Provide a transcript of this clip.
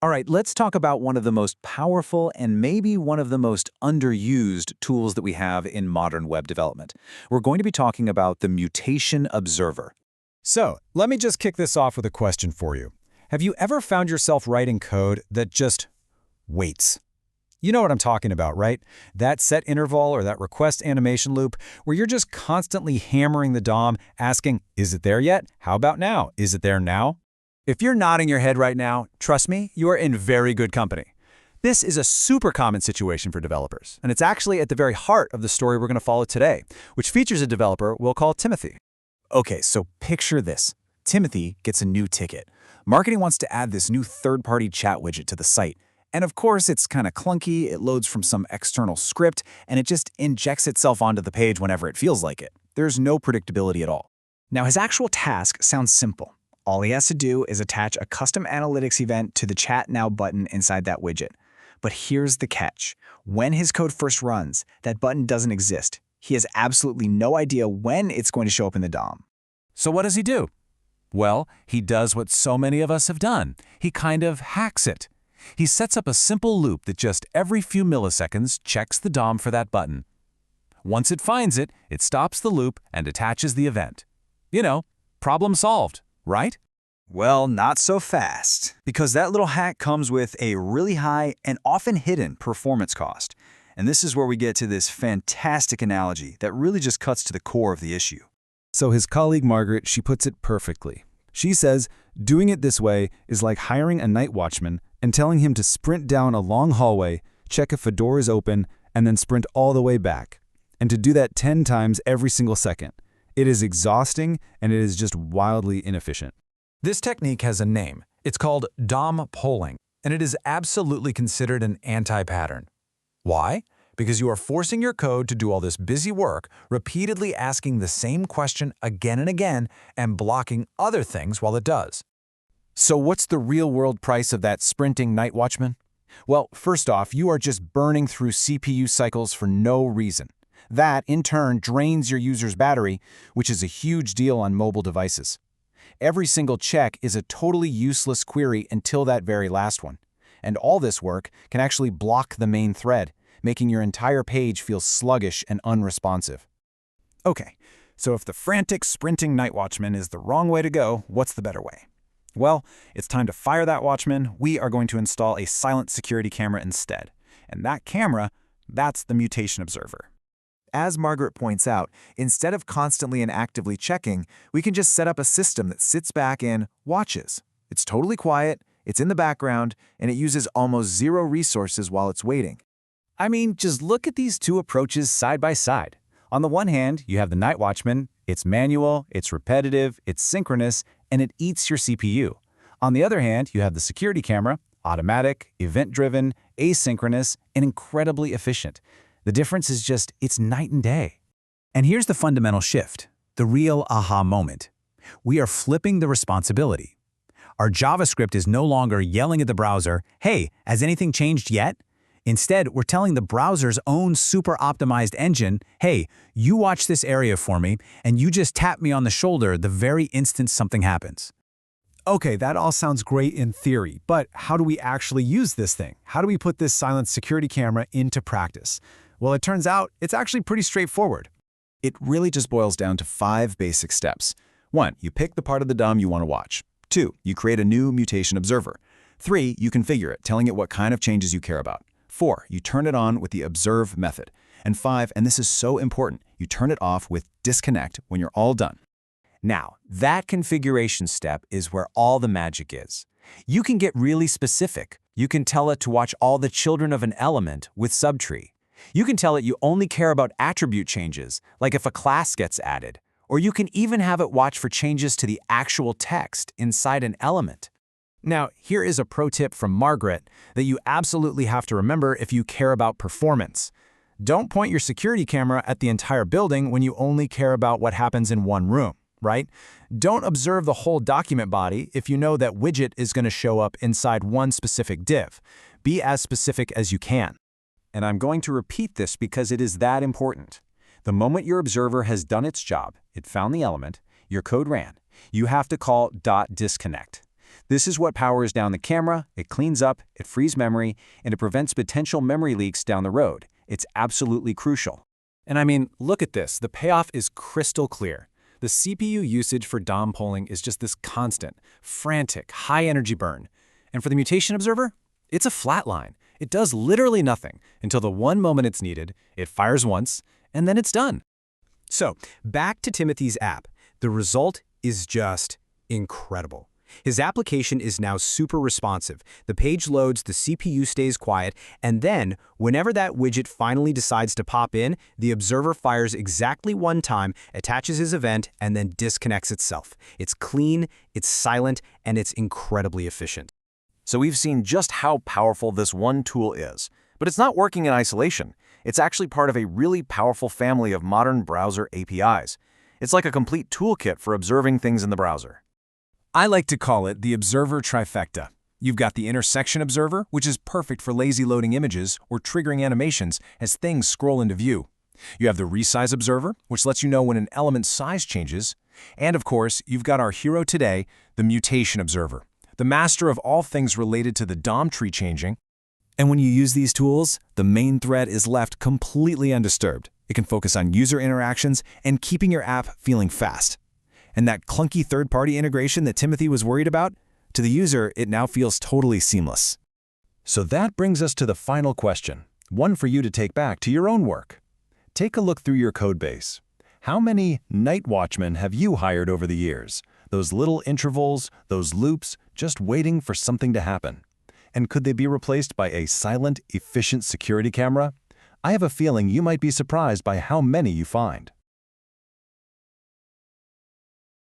All right, let's talk about one of the most powerful and maybe one of the most underused tools that we have in modern web development. We're going to be talking about the Mutation Observer. So, let me just kick this off with a question for you. Have you ever found yourself writing code that just waits? You know what I'm talking about, right? That set interval or that request animation loop where you're just constantly hammering the DOM asking, is it there yet? How about now? Is it there now? If you're nodding your head right now, trust me, you are in very good company. This is a super common situation for developers, and it's actually at the very heart of the story we're going to follow today, which features a developer we'll call Timothy. Okay, so picture this. Timothy gets a new ticket. Marketing wants to add this new third-party chat widget to the site. And of course, it's kind of clunky, it loads from some external script, and it just injects itself onto the page whenever it feels like it. There's no predictability at all. Now, his actual task sounds simple. All he has to do is attach a custom analytics event to the Chat Now button inside that widget. But here's the catch. When his code first runs, that button doesn't exist. He has absolutely no idea when it's going to show up in the DOM. So what does he do? Well, he does what so many of us have done. He kind of hacks it. He sets up a simple loop that just every few milliseconds checks the DOM for that button. Once it finds it, it stops the loop and attaches the event. You know, problem solved, right? Well, not so fast, because that little hack comes with a really high and often hidden performance cost. And this is where we get to this fantastic analogy that really just cuts to the core of the issue. So his colleague Margaret, she puts it perfectly. She says, doing it this way is like hiring a night watchman and telling him to sprint down a long hallway, check if a door is open, and then sprint all the way back. And to do that 10 times every single second. It is exhausting, and it is just wildly inefficient. This technique has a name. It's called DOM polling, and it is absolutely considered an anti-pattern. Why? Because you are forcing your code to do all this busy work, repeatedly asking the same question again and again, and blocking other things while it does. So what's the real-world price of that sprinting night watchman? Well, first off, you are just burning through CPU cycles for no reason. That, in turn, drains your user's battery, which is a huge deal on mobile devices. Every single check is a totally useless query until that very last one. And all this work can actually block the main thread, making your entire page feel sluggish and unresponsive. Okay, so if the frantic, sprinting night watchman is the wrong way to go, what's the better way? Well, it's time to fire that watchman. We are going to install a silent security camera instead. And that camera, that's the Mutation Observer. As Margaret points out, instead of constantly and actively checking, we can just set up a system that sits back and watches. It's totally quiet, it's in the background, and it uses almost zero resources while it's waiting. I mean, just look at these two approaches side by side. On the one hand, you have the night watchman. It's manual, it's repetitive, it's synchronous, and it eats your CPU. On the other hand, you have the security camera, automatic, event-driven, asynchronous, and incredibly efficient. The difference is just, it's night and day. And here's the fundamental shift, the real aha moment. We are flipping the responsibility. Our JavaScript is no longer yelling at the browser, hey, has anything changed yet? Instead, we're telling the browser's own super optimized engine, hey, you watch this area for me, and you just tap me on the shoulder the very instant something happens. Okay, that all sounds great in theory, but how do we actually use this thing? How do we put this silent security camera into practice? Well, it turns out it's actually pretty straightforward. It really just boils down to 5 basic steps. 1, you pick the part of the DOM you want to watch. 2, you create a new Mutation Observer. 3, you configure it, telling it what kind of changes you care about. 4, you turn it on with the observe method. And 5, and this is so important, you turn it off with disconnect when you're all done. Now, that configuration step is where all the magic is. You can get really specific. You can tell it to watch all the children of an element with subtree. You can tell it you only care about attribute changes, like if a class gets added. Or you can even have it watch for changes to the actual text inside an element. Now, here is a pro tip from Margaret that you absolutely have to remember if you care about performance. Don't point your security camera at the entire building when you only care about what happens in one room, right? Don't observe the whole document body if you know that widget is going to show up inside one specific div. Be as specific as you can. And I'm going to repeat this because it is that important. The moment your observer has done its job, it found the element, your code ran, you have to call .disconnect. This is what powers down the camera, it cleans up, it frees memory, and it prevents potential memory leaks down the road. It's absolutely crucial. And I mean, look at this. The payoff is crystal clear. The CPU usage for DOM polling is just this constant, frantic, high-energy burn. And for the mutation observer, it's a flat line. It does literally nothing until the one moment it's needed, it fires once, and then it's done. So, back to Timothy's app. The result is just incredible. His application is now super responsive. The page loads, the CPU stays quiet, and then, whenever that widget finally decides to pop in, the observer fires exactly one time, attaches his event, and then disconnects itself. It's clean, it's silent, and it's incredibly efficient. So we've seen just how powerful this one tool is. But it's not working in isolation. It's actually part of a really powerful family of modern browser APIs. It's like a complete toolkit for observing things in the browser. I like to call it the observer trifecta. You've got the intersection observer, which is perfect for lazy loading images or triggering animations as things scroll into view. You have the resize observer, which lets you know when an element's size changes. And of course, you've got our hero today, the mutation observer, the master of all things related to the DOM tree changing. And when you use these tools, the main thread is left completely undisturbed. It can focus on user interactions and keeping your app feeling fast. And that clunky third-party integration that Timothy was worried about, to the user, it now feels totally seamless. So that brings us to the final question, one for you to take back to your own work. Take a look through your codebase. How many night watchmen have you hired over the years? Those little intervals, those loops, just waiting for something to happen. And could they be replaced by a silent, efficient security camera? I have a feeling you might be surprised by how many you find.